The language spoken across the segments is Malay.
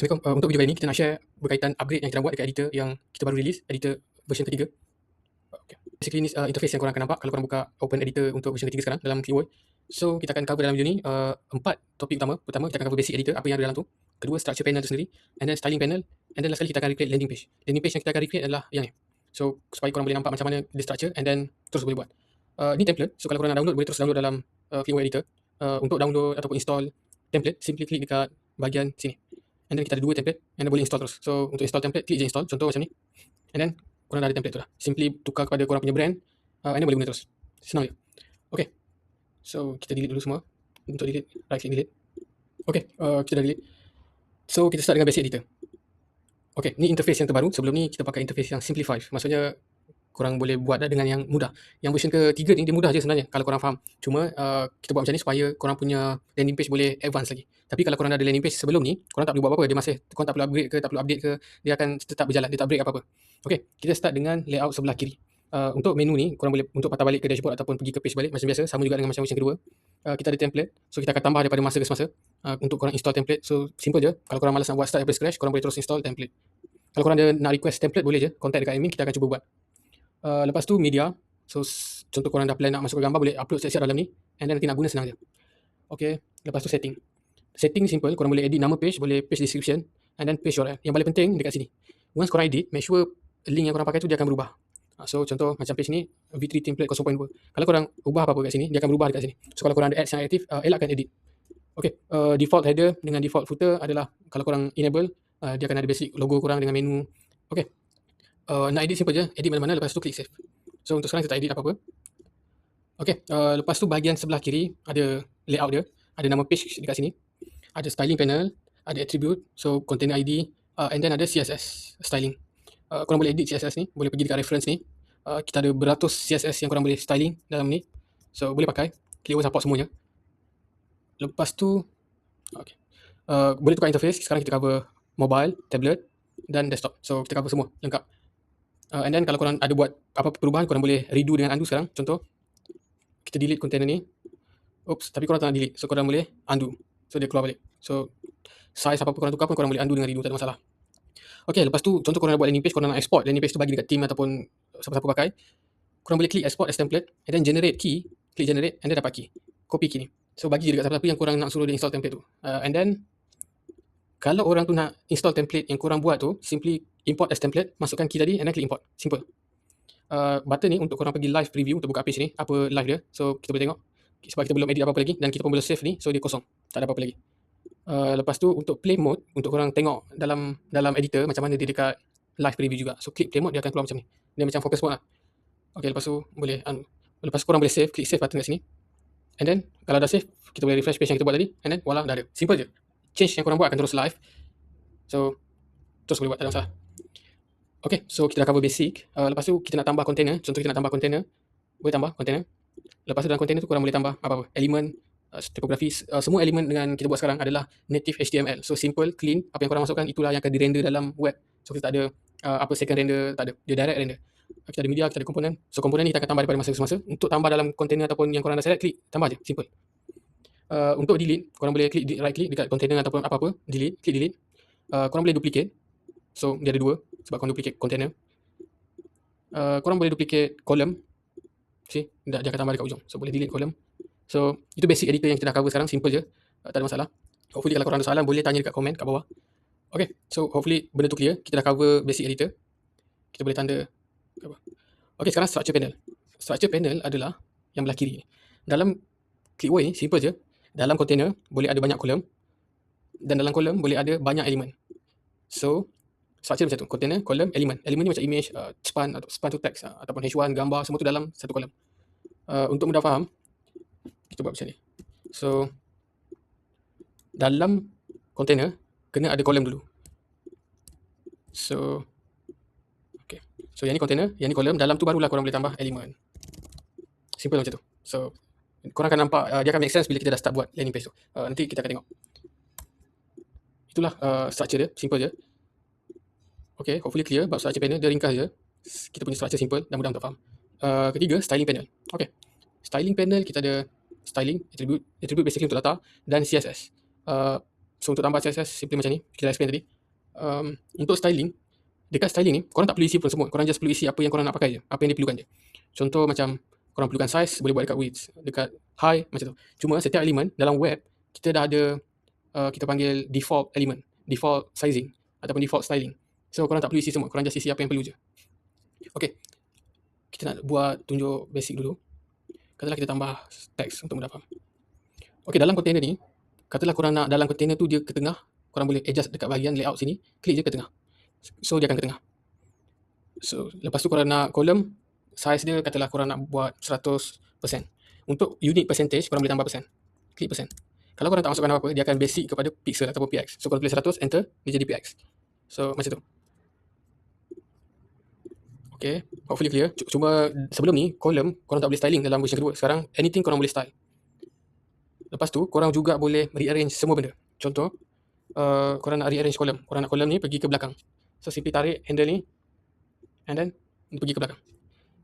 Assalamualaikum. Untuk video kali ni kita nak share berkaitan upgrade yang kita buat dekat editor yang kita baru release, editor version ketiga. Okay. Basically ni interface yang korang akan nampak kalau korang buka open editor untuk version ketiga sekarang dalam Clickworld. So kita akan cover dalam video ni 4 topik utama. Pertama kita akan cover basic editor, apa yang ada dalam tu. Kedua structure panel tu sendiri, and then styling panel, and then last kali kita akan recreate landing page. Landing page yang kita akan recreate adalah yang ni. So supaya korang boleh nampak macam mana dia structure and then terus boleh buat. Ni template. So kalau korang nak download boleh terus download dalam Clickworld editor. Untuk download ataupun install template, simply klik dekat bahagian sini. And then kita ada 2 template and then boleh install terus. So untuk install template, klik je install. Contoh macam ni. And then korang dah ada template tu dah. Simply tukar kepada korang punya brand and then boleh guna terus. Senang je. Okay. So kita delete dulu semua. Untuk delete, right click delete. Okay, kita dah delete. So kita start dengan basic editor. Okay, ni interface yang terbaru. Sebelum ni kita pakai interface yang simplify. Maksudnya korang boleh buat dengan yang mudah. Yang version ketiga ni dia mudah je sebenarnya kalau korang faham. Cuma kita buat macam ni supaya korang punya landing page boleh advance lagi. Tapi kalau korang dah ada landing page sebelum ni, korang tak perlu buat apa-apa. Dia masih, korang tak perlu upgrade ke, tak perlu update ke, dia akan tetap berjalan, dia tak break apa-apa. Okay, kita start dengan layout sebelah kiri. Untuk menu ni, korang boleh untuk patah balik ke dashboard ataupun pergi ke page balik macam biasa. Sama juga dengan macam version kedua. Kita ada template. So kita akan tambah daripada masa ke semasa. Untuk korang install template. So simple je. Kalau korang malas nak buat start daripada scratch, korang boleh terus install template. Kalau korang ada nak request template boleh je. Contact dekat admin, kita akan cuba buat. Lepas tu media. So contoh korang dah plan nak masuk ke gambar, boleh upload siap-siap dalam ni. And then nanti nak guna senang je. Okay. Lepas tu setting. Setting simple. Korang boleh edit nama page, boleh page description, and then page URL. Yang paling penting dekat sini. Once korang edit, make sure link yang korang pakai tu dia akan berubah. So contoh macam page ni V3 template 0.2. Kalau korang ubah apa-apa kat sini, dia akan berubah dekat sini. So kalau korang ada ads yang aktif, elakkan edit. Okay. Default header dengan default footer adalah kalau korang enable, dia akan ada basic logo korang dengan menu. Okay. Nak edit simple je, edit mana-mana, lepas tu klik save. So untuk sekarang kita tak edit apa-apa. Okay, lepas tu bahagian sebelah kiri ada layout dia, ada nama page dekat sini, ada styling panel, ada attribute, so container ID, and then ada CSS styling. Korang boleh edit CSS ni, boleh pergi dekat reference ni. Kita ada beratus CSS yang korang boleh styling dalam ni, so boleh pakai. Clickworld support semuanya. Lepas tu okay. Boleh tukar interface. Sekarang kita cover mobile, tablet dan desktop, so kita cover semua lengkap. And then kalau korang ada buat apa perubahan, korang boleh redo dengan undo sekarang. Contoh, kita delete container ni. Oops, tapi korang tak nak delete. So korang boleh undo. So dia keluar balik. So size apa-apa korang tukar pun korang boleh undo dengan redo, tak ada masalah. Okay, lepas tu contoh korang nak buat landing page, korang nak export landing page tu bagi dekat team ataupun siapa-siapa pakai. Korang boleh klik export as template and then generate key. Klik generate and then dapat key. Copy key ni. So bagi dekat siapa-siapa yang korang nak suruh dia install template tu. And then kalau orang tu nak install template yang korang buat tu, simply import as template, masukkan key tadi and then klik import. Simple. Button ni untuk korang pergi live preview untuk buka page ni, apa live dia. So kita boleh tengok. Sebab kita belum edit apa-apa lagi dan kita pun belum save ni, so dia kosong. Tak ada apa-apa lagi. Lepas tu untuk play mode, untuk korang tengok dalam editor macam mana dia dekat live preview juga. So klik play mode, dia akan keluar macam ni. Dia macam focus mode lah. Okay, lepas tu boleh lepas korang boleh save, klik save button kat sini. And then kalau dah save, kita boleh refresh page yang kita buat tadi. And then voila, dah ada. Simple je. Change yang korang buat akan terus live. So terus boleh buat, tak ada masalah. Okay, so kita dah cover basic. Lepas tu kita nak tambah container. Contoh kita nak tambah container, boleh tambah container. Lepas tu dalam container tu korang boleh tambah apa-apa, elemen, typography. Semua elemen dengan kita buat sekarang adalah native HTML. So simple, clean. Apa yang korang masukkan itulah yang akan dirender dalam web. So kita tak ada apa second render, tak ada. Dia direct render. Kita ada media, kita ada komponen. So komponen ni kita akan tambah daripada masa ke semasa. Untuk tambah dalam container ataupun yang korang dah select, klik tambah je, simple. Untuk delete, korang boleh klik right click dekat container ataupun apa-apa, delete, klik delete. Korang boleh duplicate. So dia ada 2 sebab korang duplicate container. Korang boleh duplicate column. See, dia akan tambah dekat ujung. So boleh delete column. So itu basic editor yang kita dah cover sekarang, simple je. Tak ada masalah. Hopefully kalau korang ada soalan boleh tanya dekat komen kat bawah. Okay, so hopefully benda tu clear. Kita dah cover basic editor. Kita boleh tanda apa. Okay, sekarang structure panel. Structure panel adalah yang belah kiri. Dalam Clickworld ni simple je. Dalam container boleh ada banyak kolom dan dalam kolom boleh ada banyak elemen. So structure macam tu, container, kolom, elemen. Elemen ni macam image, span atau span to text ataupun H1, gambar, semua tu dalam satu kolom. Untuk mudah faham, kita buat macam ni. So dalam container kena ada kolom dulu. So okay. So yang ni container, yang ni kolom, dalam tu barulah korang boleh tambah elemen. Simple macam tu. So korang akan nampak dia akan make sense bila kita dah start buat landing page tu. Nanti kita akan tengok. Itulah structure dia, simple je. Okay, hopefully clear bab structure panel. Dia ringkas je. Kita punya structure simple dan mudah untuk faham. Ketiga, styling panel. Okay, styling panel kita ada styling, attribute basically untuk data dan CSS. So untuk tambah CSS simply macam ni, kita dah explain tadi. Untuk styling, dekat styling ni korang tak perlu isi pun semua, korang just perlu isi apa yang korang nak pakai je, apa yang diperlukan je. Contoh macam korang perlukan size, boleh buat dekat width, dekat high, macam tu. Cuma setiap elemen dalam web, kita dah ada kita panggil default element, default sizing ataupun default styling. So korang tak perlu isi semua, korang just isi apa yang perlu je. Okay, kita nak buat tunjuk basic dulu. Katalah kita tambah teks untuk mudah faham. Okay, dalam container ni, katalah korang nak dalam container tu dia ke tengah, korang boleh adjust dekat bahagian layout sini, klik je ke tengah. So dia akan ke tengah. So lepas tu korang nak column, size dia katalah korang nak buat 100%. Untuk unit percentage, korang boleh tambah persen. Klik persen. Kalau korang tak masukkan apa-apa, dia akan basic kepada pixel ataupun px. So korang pilih 100, enter, dia jadi px. So macam tu. Okay, hopefully clear. Cuma sebelum ni, column korang tak boleh styling dalam version kedua. Sekarang anything korang boleh style. Lepas tu korang juga boleh rearrange semua benda. Contoh, korang nak rearrange column. Korang nak column ni pergi ke belakang. So simply tarik handle ni and then pergi ke belakang.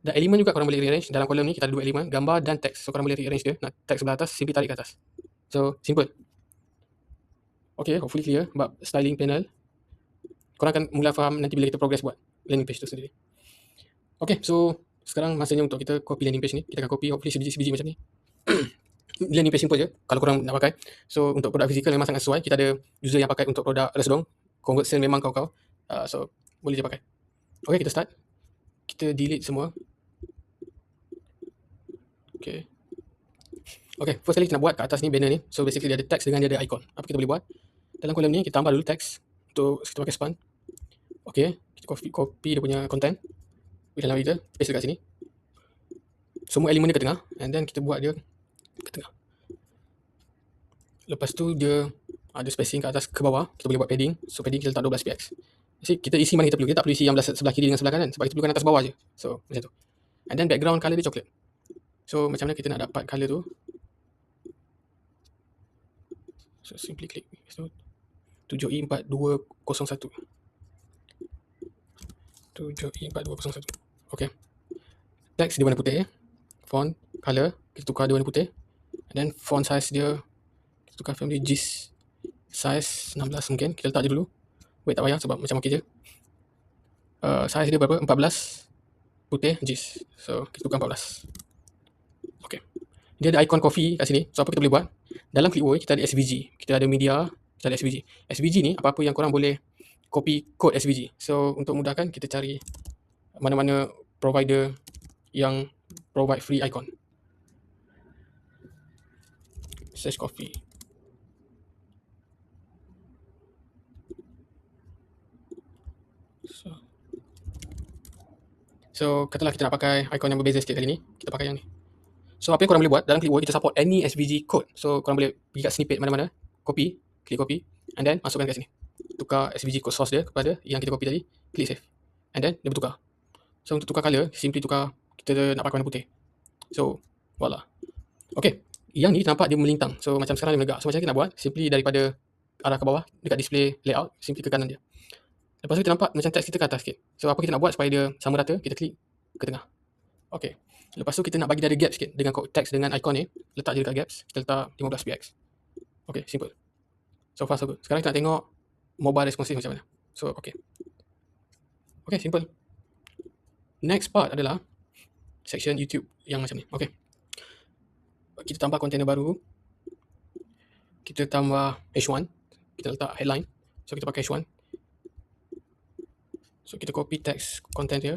Dan elemen juga korang boleh rearrange. Dalam column ni kita ada dua elemen, gambar dan teks. So korang boleh rearrange dia. Nak teks sebelah atas, simply tarik ke atas. So simple. Okay, hopefully clear bab styling panel. Korang akan mula faham nanti bila kita progress buat landing page tu sendiri. Okay, so sekarang masanya untuk kita copy landing page ni. Kita akan copy hopefully sebiji-sebiji macam ni. Landing page simple je kalau korang nak pakai. So untuk produk fizikal memang sangat sesuai. Kita ada user yang pakai untuk produk Resdong. Conversion memang kau-kau. So boleh je pakai. Okay, kita start. Kita delete semua. Okay, first kali kita nak buat kat atas ni banner ni. So basically dia ada text dengan dia ada icon. Apa kita boleh buat? Dalam kolom ni kita tambah dulu text untuk kita pakai span. Okay, kita copy dia punya content. Dalam kita paste dekat sini. Semua elemen dia ke tengah and then kita buat dia ke tengah. Lepas tu dia ada spacing ke atas ke bawah. Kita boleh buat padding. So padding kita letak 12 px. Jadi kita isi mana kita perlu. Kita tak perlu isi yang sebelah kiri dengan sebelah kanan sebab kita perlukan atas bawah je. So macam tu. And then background colour dia coklat. So macam mana kita nak dapat colour tu? So simply click. So 7E4201. 7E4201. Okay. Text dia warna putih. Font, color, kita tukar dia warna putih. And then font size dia, kita tukar family GIS. Size 16 mungkin. Kita letak je dulu. Wait, tak payah sebab macam okey je. Size dia berapa? 14. Putih, GIS. So kita tukar 14. Okay. Dia ada icon coffee kat sini. So apa kita boleh buat? Dalam Clickwork kita ada SVG. Kita ada media, kita ada SVG. SVG ni apa-apa yang korang boleh copy code SVG. So untuk mudahkan kita cari mana-mana provider yang provide free icon. Search coffee. So katalah kita nak pakai icon yang berbeza sikit kali ni, kita pakai yang ni. So apa yang korang boleh buat dalam Clickwork kita support any SVG code. So korang boleh pergi kat snippet mana-mana, copy, klik copy and then masukkan kat sini. Tukar SVG code source dia kepada yang kita copy tadi, klik save. And then dia bertukar. So untuk tukar color, simply tukar, kita nak pakai warna putih. So voila. Okay, yang ni nampak dia melintang. So macam sekarang dia melegak. So macam kita nak buat, simply daripada arah ke bawah, dekat display layout, simply ke kanan dia. Lepas tu kita nampak macam teks kita ke atas sikit. So apa kita nak buat supaya dia sama rata, kita klik ke tengah. Okay. Lepas tu kita nak bagi dia ada gap sikit dengan teks dengan icon ni, letak je dekat gaps, kita letak 15 px. Okay, simple. So far so good. Sekarang kita nak tengok mobile responsive macam mana. So okay. Okay, simple. Next part adalah section YouTube yang macam ni. Okay. Kita tambah container baru. Kita tambah H1. Kita letak headline. So kita pakai H1. So kita copy text content dia.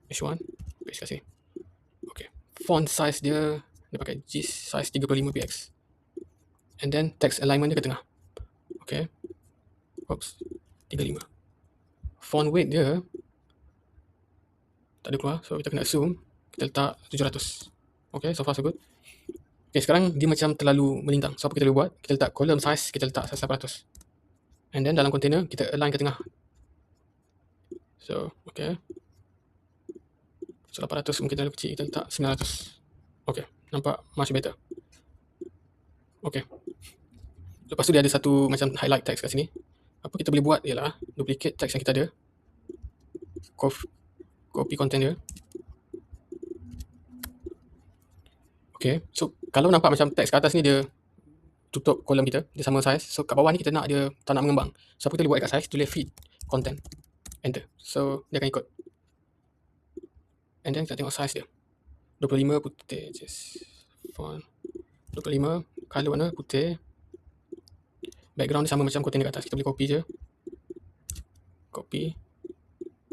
H1. Paste kat sini. Okay. Font size dia pakai GIS size 35 px. And then text alignment dia ke tengah. Okay. Oops. 35. Font weight dia tak ada keluar. So kita kena assume kita letak 700. Okay, so far so good. Okay, sekarang dia macam terlalu melintang. So apa kita boleh buat? Kita letak column size, kita letak size 800. And then dalam container kita align ke tengah. So okay. So 800 mungkin terlalu kecil, kita letak 900. Okay, nampak much better. Okay. Lepas tu dia ada satu macam highlight text kat sini. Apa kita boleh buat ialah duplicate text yang kita ada. Copy content dia. Okay, so kalau nampak macam teks kat atas ni dia tutup kolom kita, dia sama size. So kat bawah ni kita nak dia tak nak mengembang. So apa kita boleh buat dekat size, tulis feed content. Enter. So dia akan ikut. And then kita tengok size dia. 25 putih. Just font. 25. Color warna putih. Background ni sama macam container kat atas. Kita boleh copy je. Copy.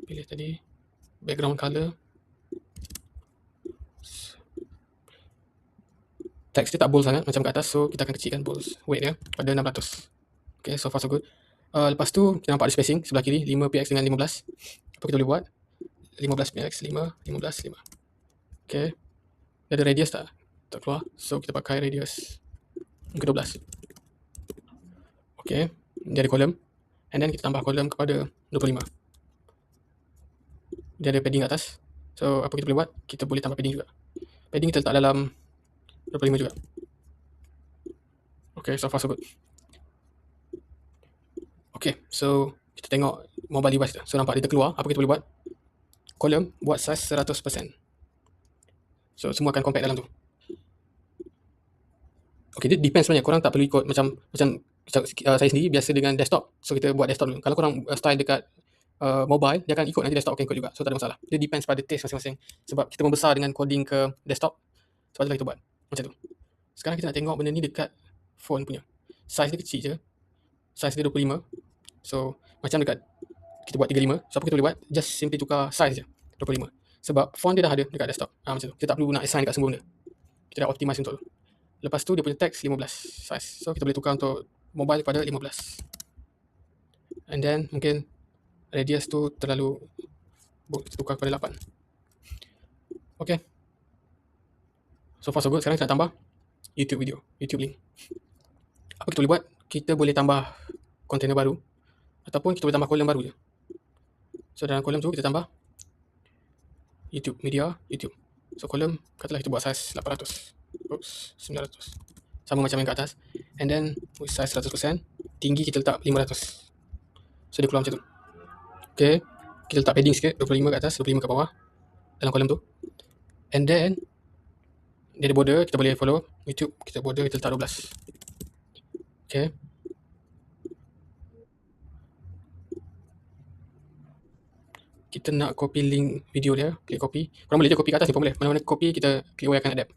Pilih tadi. Background color. Text dia tak bold sangat macam kat atas. So kita akan kecilkan bold weight dia pada 600. Okay, so far so good. Lepas tu kita nampak ada spacing sebelah kiri 5px dengan 15. Apa kita boleh buat? 15px 5, 15, 5. Okay. Dia ada radius tak? Tak keluar. So kita pakai radius ke 12. Okay. Dia ada column. And then kita tambah column kepada 25. Dia ada padding kat atas. So apa kita boleh buat? Kita boleh tambah padding juga. Padding kita letak dalam 25 juga. Okay, so far so good. Okay, so kita tengok mobile device kita. So nampak dia terkeluar. Apa kita boleh buat? Column buat size 100%. So semua akan compact dalam tu. Okay, dia depends sebenarnya. Korang tak perlu ikut macam saya sendiri biasa dengan desktop. So kita buat desktop dulu. Kalau korang style dekat mobile, dia akan ikut, nanti desktop akan ikut juga. So tak ada masalah. Dia depends pada taste masing-masing. Sebab kita membesar dengan coding ke desktop. Sebab itulah kita buat macam tu. Sekarang kita nak tengok benda ni dekat phone punya. Size dia kecil je. Size dia 25. So macam dekat kita buat 35. So apa kita boleh buat? Just simply tukar size je 25. Sebab font dia dah ada dekat desktop. Macam tu. Kita tak perlu nak assign dekat semua benda. Kita dah optimize untuk tu. Lepas tu dia punya text 15 size. So kita boleh tukar untuk mobile pada 15. And then mungkin radius tu terlalu, kita tukar kepada 8. Okay. So far so good. Sekarang kita nak tambah YouTube video, YouTube link. Apa kita boleh buat? Kita boleh tambah container baru ataupun kita boleh tambah kolom baru je. So dalam kolom tu kita tambah YouTube, media, YouTube. So kolom, katalah kita buat size 800. Oops, 900. Sama macam yang kat atas. And then with size 100%, tinggi kita letak 500. So dia keluar macam tu. Okay, kita letak padding sikit, 25 kat atas, 25 kat bawah dalam kolom tu. And then dia ada border, kita boleh follow YouTube, kita border kita letak 12. Okay. Kita nak copy link video dia, klik copy. Korang boleh je copy kat atas ni pun boleh. Mana-mana copy, kita klik Y akan adapt.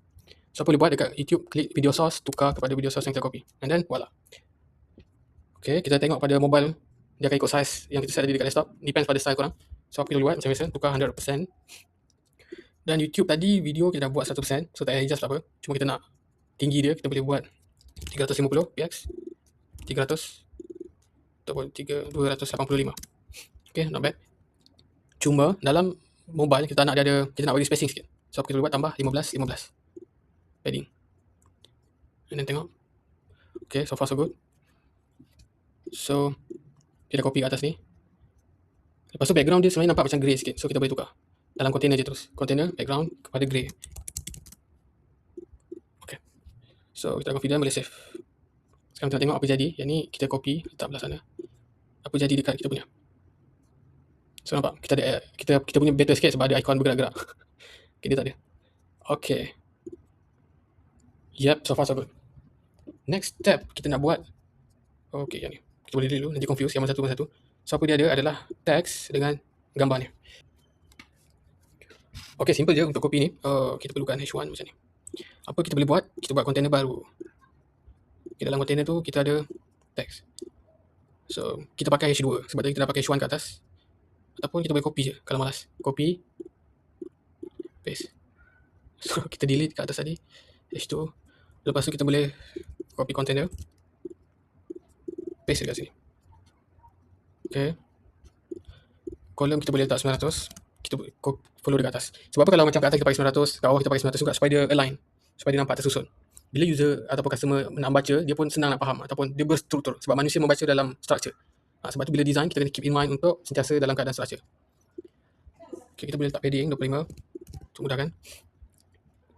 So apa boleh buat dekat YouTube, klik video source, tukar kepada video source yang kita copy. And then voila. Okay, kita tengok pada mobile, dia akan ikut size yang kita set tadi dekat desktop. Depends pada style korang. So apa kita boleh buat? Macam biasa, tukar 100%. Dan YouTube tadi video kita dah buat 100%. So tak payah adjust apa. Cuma kita nak tinggi dia, kita boleh buat 350 px, 300 ataupun 285. Okay, not bad. Cuma dalam mobile kita nak dia ada, kita nak bagi spacing sikit. So apa kita boleh buat? Tambah 15 padding. And then tengok. Okay, so far so good. So kita copy kat atas ni. Lepas tu background dia sebenarnya nampak macam grey sikit. So kita boleh tukar dalam container je terus. Container background kepada grey. Okay. So kita confident boleh save. Sekarang kita nak tengok apa jadi. Yang ni kita copy letak belah sana. Apa jadi dekat kita punya. So nampak kita ada kita punya better sikit sebab ada icon bergerak-gerak. Okay, dia tak ada. Okay. Yep, so far so good. Next step kita nak buat. Okay, yang ni. Kita boleh dulu nanti confuse yang satu. So apa dia ada adalah teks dengan gambar ni. Okay, simple je untuk copy ni. Kita perlukan H1 macam ni. Apa kita boleh buat? Kita buat container baru. Okay, dalam container tu kita ada teks. So kita pakai H2 sebab tadi kita dah pakai H1 kat atas. Ataupun kita boleh copy je kalau malas. Copy, paste. So kita delete kat atas tadi H2. Lepas tu kita boleh copy container, paste dekat sini. Okay. Kolom kita boleh letak 900. Kita follow dekat atas. Sebab apa kalau macam kat atas kita pakai 900, kat bawah kita pakai 900 juga supaya dia align, supaya dia nampak tersusun. Bila user ataupun customer nak baca, dia pun senang nak faham ataupun dia berstruktur. Sebab manusia membaca dalam structure. Sebab tu bila design kita kena keep in mind untuk sentiasa dalam keadaan structure. Okay, kita boleh letak padding 25 untuk mudahkan.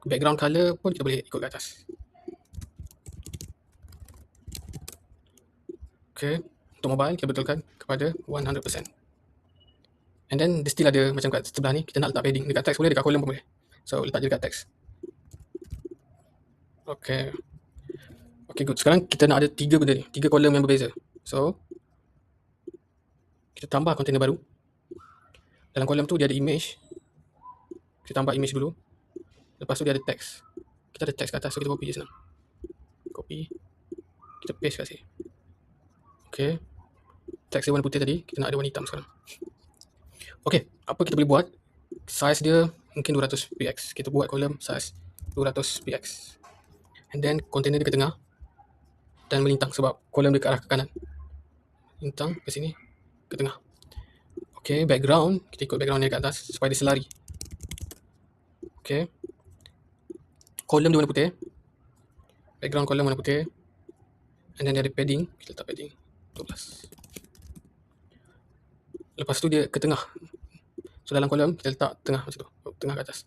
Background color pun kita boleh ikut ke atas. Okay, untuk mobile kita betulkan kepada 100%. And then dia still ada macam kat sebelah ni, kita nak letak padding dekat text boleh, dekat kolom pun boleh. So letak je dekat text. Okay. Okay, good. Sekarang kita nak ada 3 benda ni, 3 kolom yang berbeza. So, kita tambah container baru. Dalam kolom tu dia ada image. Kita tambah image dulu. Lepas tu dia ada text. Kita ada text kat atas, so kita copy je senang. Copy. Kita paste kat sini. Okay. Text dia warna putih tadi, kita nak ada warna hitam sekarang. Okay, apa kita boleh buat? Size dia mungkin 200px. Kita buat kolom size 200px. And then container dia ke tengah dan melintang sebab kolom dia ke arah ke kanan. Lintang ke sini, ke tengah. Okay, background, kita ikut background dia kat atas supaya dia selari. Okay. Kolom dia warna putih. Background kolom warna putih. And then dia ada padding, kita letak padding 12. Lepas tu dia ke tengah. So dalam kolom kita letak tengah macam tu, tengah ke atas.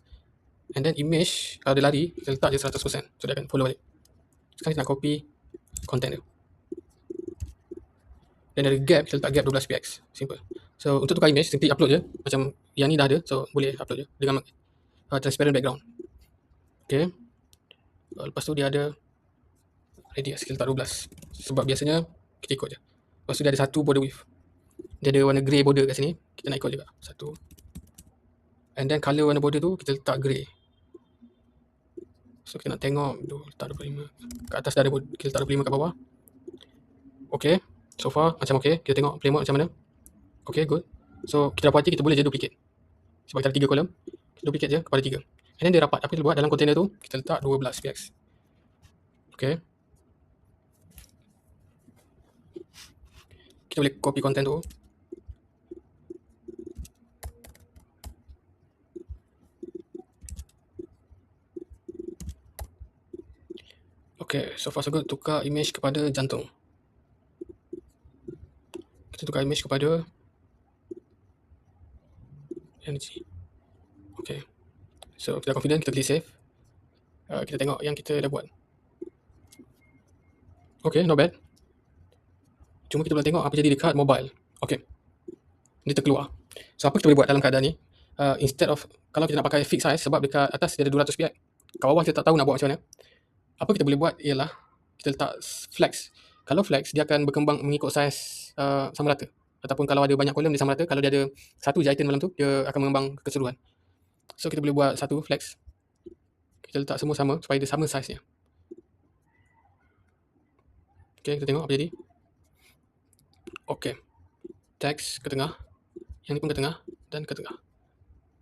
And then image, kalau dia lari, kita letak je 100%. So dia akan follow balik. Sekarang kita nak copy content dia. Dan dari gap, kita letak gap 12px. Simple. So untuk tukar image, simply upload je. Macam yang ni dah ada, so boleh upload je dengan transparent background. Okay. Lepas tu dia ada radius, kita letak 12. Sebab biasanya kita ikut je. Lepas tu dia ada satu border width. Dia ada warna grey border kat sini. Kita nak ikut juga. Satu. And then colour warna border tu kita letak grey. So kita nak tengok tu letak 25. Kat atas dah ada, kita letak 25 kat bawah. Okay. So far macam okay. Kita tengok play mode macam mana. Okay, good. So kita dapati kita boleh je duplicate. Sebab kita ada 3 kolom. Kita duplicate je kepada 3. And then dia rapat. Apa kita buat dalam container tu? Kita letak 12px. Okay. Kita boleh copy content tu. Okay, so far so good. Tukar image kepada jantung. Kita tukar image kepada energy. Okay. So kita confident, kita klik save. Kita tengok yang kita dah buat. Okay, not bad. Cuma kita boleh tengok apa jadi dekat mobile. Okay. Dia terkeluar. So apa kita boleh buat dalam keadaan ni? Instead of, kalau kita nak pakai fixed size, sebab dekat atas dia ada 200px. Kat bawah kita tak tahu nak buat macam mana. Apa kita boleh buat ialah kita letak flex. Kalau flex, dia akan berkembang mengikut saiz sama rata. Ataupun kalau ada banyak kolom dia sama rata. Kalau dia ada satu je item dalam tu, dia akan mengembang keseluruhan. So kita boleh buat satu flex. Kita letak semua sama supaya dia sama saiznya. Okay, kita tengok apa jadi. Okay. Text ke tengah. Yang ni pun ke tengah dan ke tengah.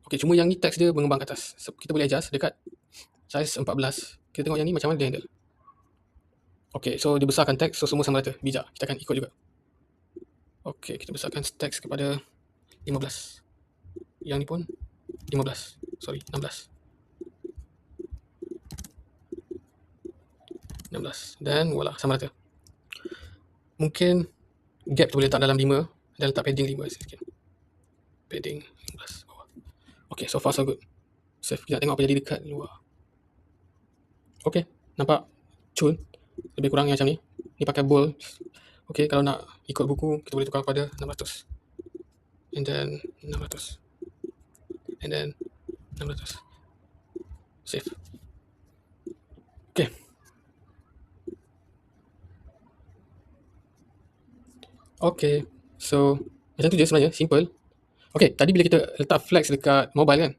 Okay, cuma yang ni text dia mengembang ke atas. So, kita boleh adjust dekat saiz 14. Kita tengok yang ni macam mana dia handle. Okay, so dia besarkan teks, so semua sama rata. Bijak, kita akan ikut juga. Okay, kita besarkan teks kepada 15. Yang ni pun 15. Sorry, 16. 16. Dan voila, sama rata. Mungkin gap tu boleh letak dalam 5 dan letak padding 5 sikit. Padding 15 bawah. Okay, so far so good. Save, kita nak tengok apa jadi dekat luar. Okay, nampak cun. Lebih kurang macam ni. Ni pakai bold. Okay, kalau nak ikut buku, kita boleh tukar kepada 600. And then 600. And then 600. Save. Okay. Okay. So, macam tu je sebenarnya. Simple. Okay, tadi bila kita letak flex dekat mobile kan,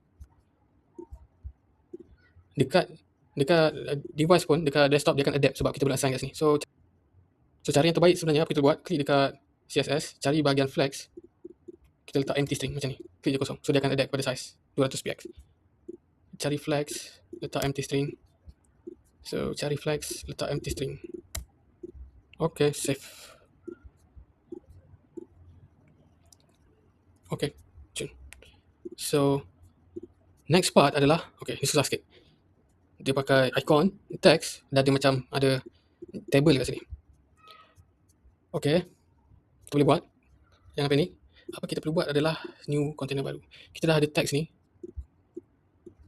dekat device pun, dekat desktop dia akan adapt sebab kita boleh assign kat sini. So cara yang terbaik sebenarnya apa kita buat, klik dekat CSS, cari bahagian flex, kita letak empty string macam ni, klik je kosong. So dia akan adapt pada size 200px. Cari flex, letak empty string. So cari flex, letak empty string. Okay, save. Okay, cun. So next part adalah, okay, ni susah sikit. Dia pakai icon, text, dan dia macam ada table kat sini. Okay, kita boleh buat yang apa ni. Apa kita perlu buat adalah new container baru. Kita dah ada text ni,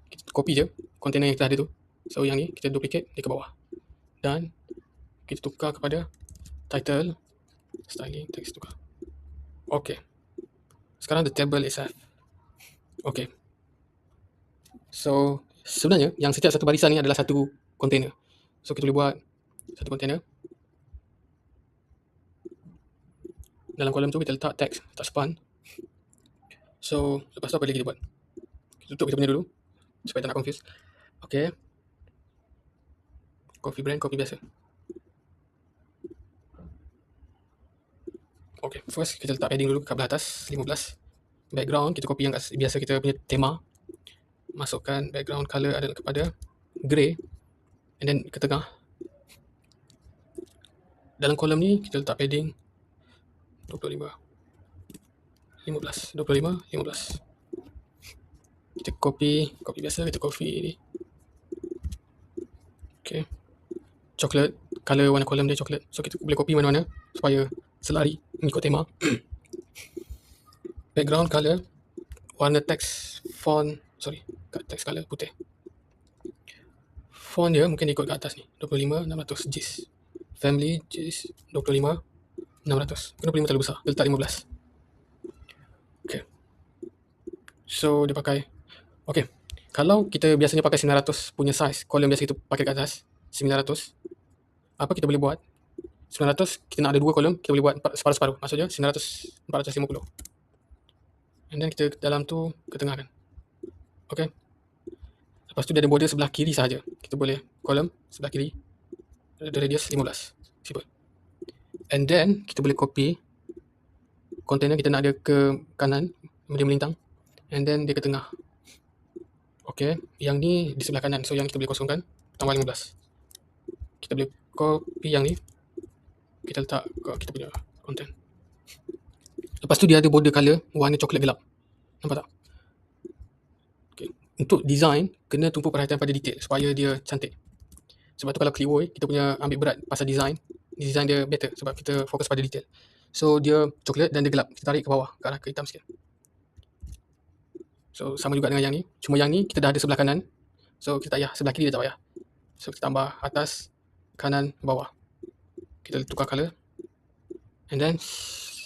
kita copy je container yang kita ada tu. So yang ni kita duplicate dia ke bawah. Dan kita tukar kepada title, styling, text tukar. Okay. Sekarang the table is set. Okay. So sebenarnya yang setiap satu barisan ni adalah satu container. So kita boleh buat satu container. Dalam kolom tu kita letak text, letak span. So, lepas tu apa lagi kita buat? Kita tutup kita punya dulu supaya tak nak confuse. Okay. Coffee brand, kopi biasa. Okay, first kita letak padding dulu kat belah atas, 15. Background, kita copy yang biasa kita punya tema. Masukkan background color adalah kepada grey. And then ke tengah. Dalam kolom ni, kita letak padding 25. 15. 25, 15. Kita copy biasa, kita copy ni. Okay. Coklat, color warna kolom dia coklat. So kita boleh copy mana-mana supaya selari mengikut tema. Background color, warna teks font, text color putih. Font dia mungkin ikut kat atas ni, 25, 600 JIS. Family JIS 25, 600. 25 terlalu besar, dia letak 15. Okay. So dia pakai, okay. Kalau kita biasanya pakai 900 punya size, kolom biasa kita pakai kat atas, 900. Apa kita boleh buat? 900, kita nak ada dua kolom, kita boleh buat separuh-separuh. Maksudnya 900, 450. And then kita dalam tu ketengahkan. Okay. Lepas tu dia ada border sebelah kiri sahaja. Kita boleh kolom sebelah kiri. Ada radius 15. Simple. And then kita boleh copy container kita nak dia ke kanan, dia melintang. And then dia ke tengah. Okay. Yang ni di sebelah kanan. So yang kita boleh kosongkan tambah 15. Kita boleh copy yang ni. Kita letak kat kita punya content. Lepas tu dia ada border color warna coklat gelap. Nampak tak? Okay. Untuk design, kena tumpu perhatian pada detail supaya dia cantik. Sebab tu kalau Clickwork, kita punya ambil berat pasal design dia better sebab kita fokus pada detail. So dia coklat dan dia gelap. Kita tarik ke bawah, ke arah ke hitam sikit. So sama juga dengan yang ni. Cuma yang ni kita dah ada sebelah kanan. So kita tak payah, sebelah kiri dia tak payah. So kita tambah atas, kanan, bawah. Kita tukar color. And then,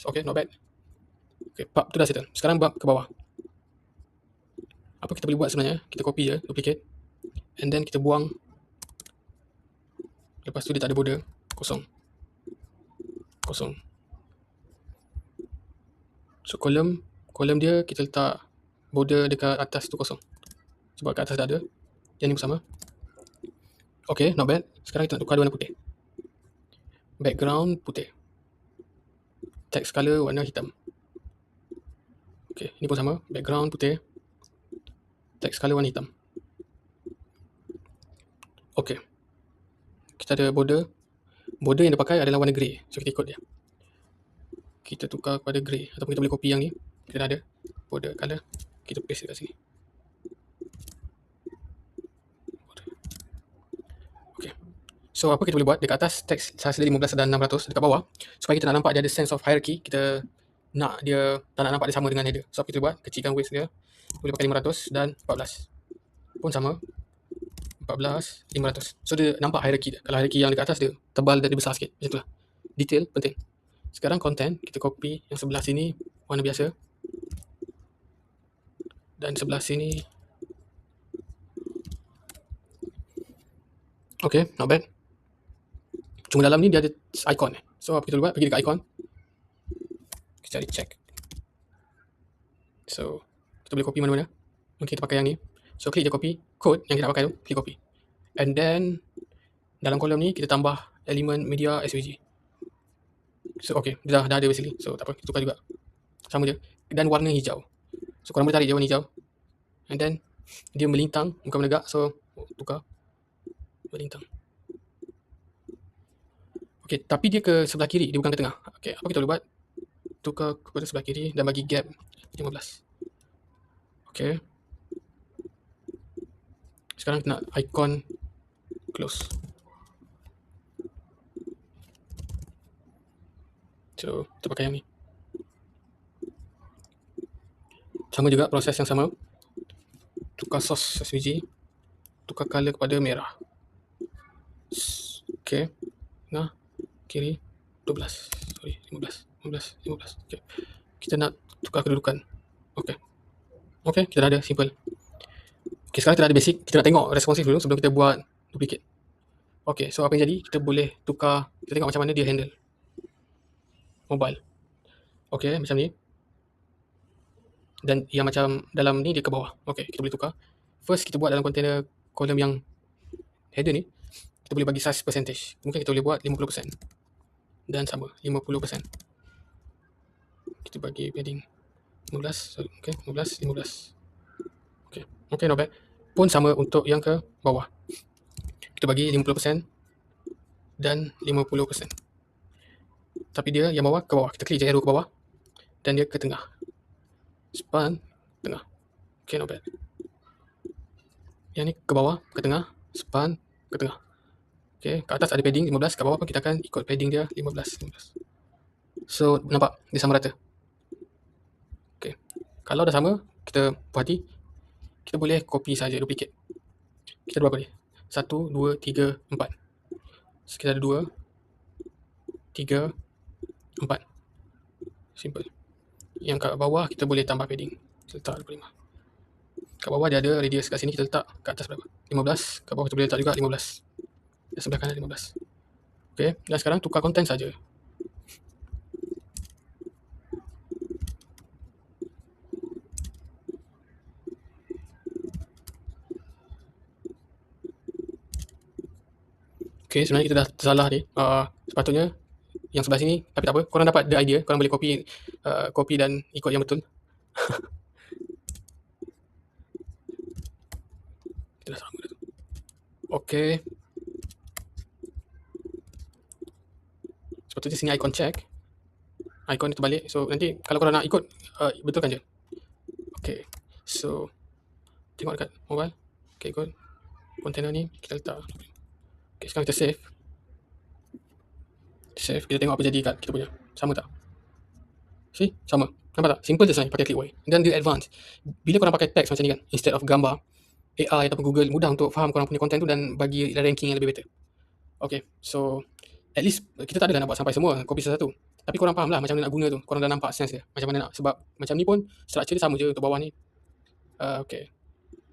okay, not bad. Okay, bab tu dah settle. Sekarang bab ke bawah. Apa kita boleh buat sebenarnya? Kita copy je, duplicate. And then kita buang. Lepas tu dia tak ada border. Kosong. So kolom dia kita letak border dekat atas tu kosong. Sebab kat atas dah ada. Yang ni bersama. Okay, not bad. Sekarang kita nak tukar warna putih. Background putih. Text color warna hitam. Okay, ni pun sama. Background putih. Text color warna hitam. Okay. Kita ada border. Border yang dia pakai adalah warna grey. So kita ikut dia. Kita tukar kepada grey. Ataupun kita boleh copy yang ni. Kita dah ada border color. Kita paste dekat sini. Okay. So apa kita boleh buat? Dekat atas teks saya 15 dan 600. Dekat bawah. Supaya kita nak nampak dia ada sense of hierarchy. Kita nak dia, tak nak nampak dia sama dengan header. So apa kita buat? Kecilkan width dia. Boleh pakai 500 dan 14. Pun sama. 14, 500. So dia nampak hierarchy dia. Kalau hierarchy yang dekat atas dia tebal dan dia besar sikit. Macam tu lah. Detail penting. Sekarang content, kita copy yang sebelah sini warna biasa. Dan sebelah sini. Okay, not bad. Cuma dalam ni dia ada icon. So apa kita boleh buat? Pergi dekat icon. Kita cari check. So kita boleh copy mana-mana. Okay, kita pakai yang ni. So klik je copy code yang kita nak pakai tu, klik copy. And then dalam kolom ni kita tambah elemen media SVG. So okay, dia dah ada basically. So tak apa, kita tukar juga. Sama je. Dan warna hijau. So korang boleh tarik je warna hijau. And then dia melintang, bukan menegak. So tukar melintang. Okay, tapi dia ke sebelah kiri, dia bukan ke tengah. Okay, apa kita boleh buat? Tukar kepada sebelah kiri dan bagi gap 15. Okay. Sekarang kita nak icon close. So, kita pakai yang ni. Sama juga proses yang sama. Tukar source SVG. Tukar color kepada merah. Okay. Nah, kiri 12. Sorry, 15. Okay. Kita nak tukar kedudukan. Okay. Okay, kita dah ada. Simple. Okay, sekarang kita dah ada basic. Kita nak tengok responsif dulu sebelum kita buat duplicate. Okay, so apa yang jadi, kita boleh tukar, kita tengok macam mana dia handle mobile. Okay, macam ni. Dan yang macam dalam ni dia ke bawah. Okay, kita boleh tukar. First, kita buat dalam container column yang header ni, kita boleh bagi size percentage. Mungkin kita boleh buat 50%. Dan sama, 50%. Kita bagi padding 15, okay, 15, 15. Okay, okay, not bad. Pun sama untuk yang ke bawah. Kita bagi 50% dan 50%. Tapi dia yang bawah ke bawah. Kita klik je arrow ke bawah dan dia ke tengah. Span tengah. Okay, not bad. Yang ni ke bawah, ke tengah, span ke tengah. Okay, kat atas ada padding 15, kat bawah pun kita akan ikut padding dia 15, 15. So, nampak? Dia sama rata. Okay. Kalau dah sama, kita puas hati, kita boleh copy saja, duplicate. Kita ada berapa ni? 1, 2, 3, 4. So, kita ada 2, 3, 4. Simple. Yang kat bawah kita boleh tambah padding. Kita letak 25. Kat bawah dia ada radius kat sini, kita letak kat atas berapa? 15. Kat bawah kita boleh letak juga 15. Dan sebelah kanan 15. Okay, dan sekarang tukar content saja. Okay, sebenarnya kita dah tersalah ni. Sepatutnya yang sebelah sini, tapi tak apa. Korang dapat the idea. Korang boleh copy dan ikut yang betul. Kita dah sama dah tu. Okay. Sepatutnya sini icon check. Icon ni terbalik. So nanti kalau korang nak ikut, betulkan je. Okay. So tengok dekat mobile. Okay, ikut. Container ni kita letak. Okay, sekarang kita save. Save. Kita tengok apa jadi kat kita punya. Sama tak? See? Sama. Nampak tak? Simple je sebenarnya pakai Clickway. Dan dia advance. Bila korang pakai text macam ni kan, instead of gambar, AI ataupun Google mudah untuk faham korang punya content tu dan bagi ranking yang lebih better. Okay, so at least kita tak adalah nak buat sampai semua copy satu-satu. Tapi korang faham lah macam mana nak guna tu. Korang dah nampak sense dia. Macam mana nak. Sebab macam ni pun structure dia sama je untuk bawah ni. Okay.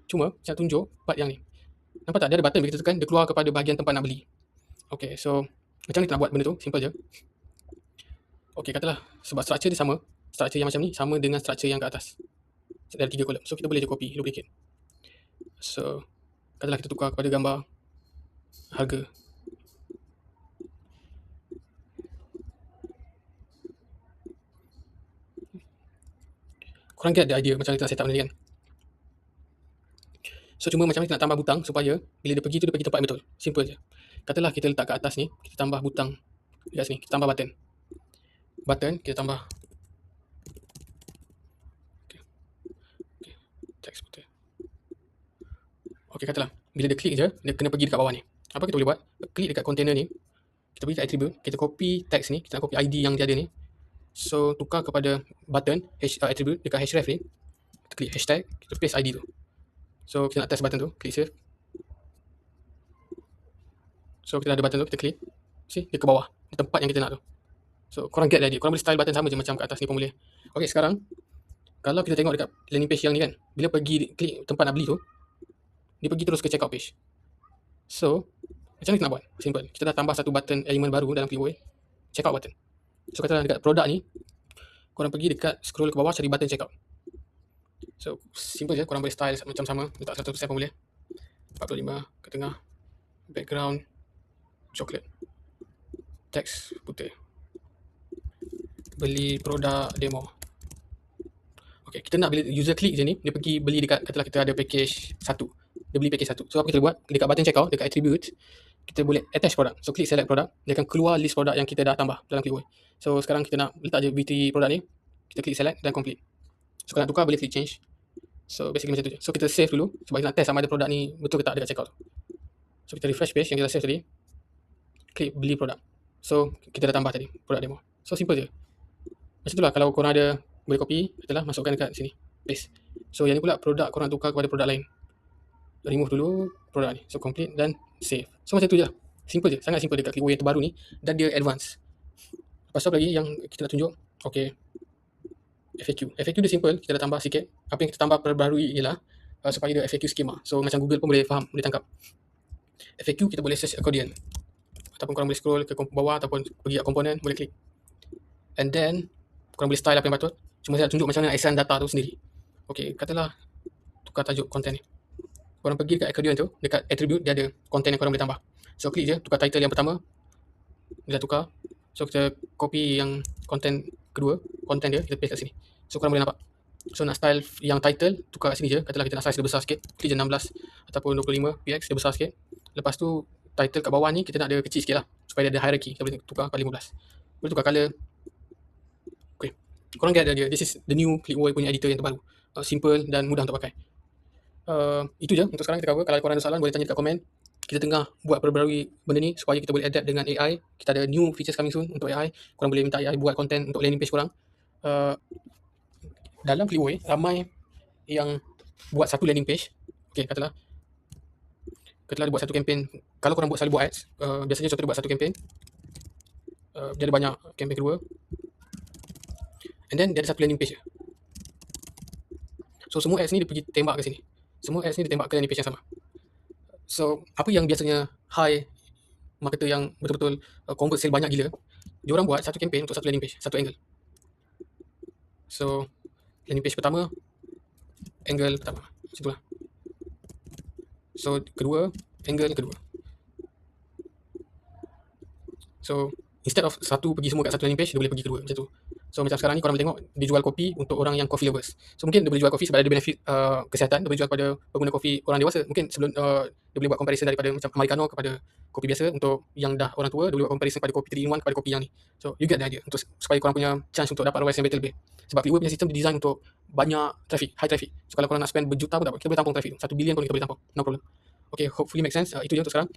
Cuma saya tunjuk part yang ni. Nampak tak? Dia ada button bila kita tekan, dia keluar kepada bahagian tempat nak beli. Okay, so macam ni kita nak buat benda tu. Simple je. Okay, katalah sebab structure dia sama. Structure yang macam ni sama dengan structure yang kat atas. Dari 3 kolom. So kita boleh je copy, duplicate. So katalah kita tukar kepada gambar harga. Korang get the idea macam kita nak set up benda ni kan. So cuma macam ni kita nak tambah butang supaya bila dia pergi tu dia pergi tempat yang betul. Simple je. Katalah kita letak kat atas ni, kita tambah butang dekat sini, kita tambah button. Button kita tambah. Okay. Text button. Okay, katalah bila dia klik je, dia kena pergi dekat bawah ni. Apa kita boleh buat? Klik dekat container ni. Kita pergi kat attribute, kita copy text ni, kita nak copy ID yang dia ada ni. So tukar kepada button attribute dekat href ni. Kita klik hashtag, kita paste ID tu. So kita nak test button tu, klik save. So kita ada button tu, kita klik. See, dia ke bawah, di tempat yang kita nak tu. So korang get the idea. Korang boleh style button sama je macam kat atas ni pun boleh. Okay, sekarang kalau kita tengok dekat landing page yang ni kan, bila pergi klik tempat nak beli tu, dia pergi terus ke checkout page. So macam ni kita nak buat? Simple. Kita dah tambah satu button elemen baru dalam Clickway, checkout button. So katalah dekat produk ni, korang pergi dekat scroll ke bawah cari button checkout. So simple je, korang boleh style macam sama, letak 100% pun boleh. 45 ke tengah, background coklat, teks putih, beli produk demo. Okay, kita nak bila user klik je ni, dia pergi beli dekat, katalah kita ada package 1, dia beli package 1. So apa kita buat? Dekat button checkout, dekat attribute, kita boleh attach produk. So klik select produk, dia akan keluar list produk yang kita dah tambah dalam Clickway. So sekarang kita nak letak je V3 produk ni, kita klik select dan complete. So kalau nak tukar boleh klik change. So basically macam tu je. So kita save dulu sebab kita nak test sama ada produk ni betul ke tak dekat checkout tu. So kita refresh page yang kita save tadi, klik beli produk. So kita dah tambah tadi produk demo. So simple je. Macam tu lah kalau korang ada boleh copy, katalah masukkan dekat sini, paste. So yang ni pula produk korang tukar kepada produk lain. Remove dulu produk ni. So complete dan save. So macam tu je lah. Simple je. Sangat simple dekat Clickway yang terbaru ni. Dan dia advance. Lepas tu lagi yang kita nak tunjuk. Okay. FAQ. FAQ dia simple. Kita dah tambah sikit. Apa yang kita tambah perbarui ialah supaya dia FAQ schema. So macam Google pun boleh faham, boleh tangkap. FAQ kita boleh search accordion, ataupun korang boleh scroll ke bawah ataupun pergi kat komponen, boleh klik. And then korang boleh style apa yang patut. Cuma saya nak tunjuk macam mana assign data tu sendiri. Okay, katalah tukar tajuk konten ni. Korang pergi dekat accordion tu, dekat attribute dia ada konten yang korang boleh tambah. So klik je, tukar title yang pertama, dia dah tukar. So kita copy yang konten kedua, konten dia kita paste kat sini. So korang boleh nampak. So nak style yang title, tukar kat sini je. Katalah kita nak size dia besar sikit, klik je 16 ataupun 25 px, dia besar sikit. Lepas tu title kat bawah ni kita nak dia kecil sikit lah, supaya dia ada hierarchy. Kita boleh tukar kat 15. Boleh tukar colour. Okay, korang get dia. This is the new Clickworld punya editor yang terbaru. Simple dan mudah untuk pakai. Itu je untuk sekarang kita cover. Kalau korang ada soalan boleh tanya dekat komen. Kita tengah buat perbarui benda ni supaya kita boleh adapt dengan AI. Kita ada new features coming soon untuk AI. Korang boleh minta AI buat konten untuk landing page korang. Dalam Clickworld ramai yang buat satu landing page. Okay, katalah dia buat satu campaign. Kalau korang selalu buat ads, biasanya contoh dia buat satu campaign, dia ada banyak campaign kedua, and then dia ada satu landing page je. So semua ads ni dia pergi tembak ke sini. Semua ads ni dia tembak ke landing page yang sama. So apa yang biasanya high marketer yang betul-betul convert sale banyak gila, dia orang buat satu campaign untuk satu landing page, satu angle. So landing page pertama, angle pertama, macam itulah. So kedua, angle kedua. So instead of satu pergi semua kat satu landing page, dia boleh pergi kedua, macam tu. So macam sekarang ni korang boleh tengok dia jual kopi untuk orang yang coffee lovers. So mungkin dia boleh jual kopi sebab ada benefit kesihatan. Dia boleh jual kepada pengguna kopi orang dewasa. Mungkin sebelum dia boleh buat comparison daripada macam Americano kepada kopi biasa. Untuk yang dah orang tua, dia boleh buat comparison pada kopi 3-in-1 kepada kopi yang ni. So you get the idea, untuk supaya korang punya chance untuk dapat ROAS yang better lebih. Sebab Clickworld punya sistem didesign untuk banyak traffic, high traffic. So kalau korang nak spend berjuta pun tak apa, kita boleh tampung traffic tu. 1 bilion pun kita boleh tampung, no problem. Okay, hopefully make sense. Itu je untuk sekarang.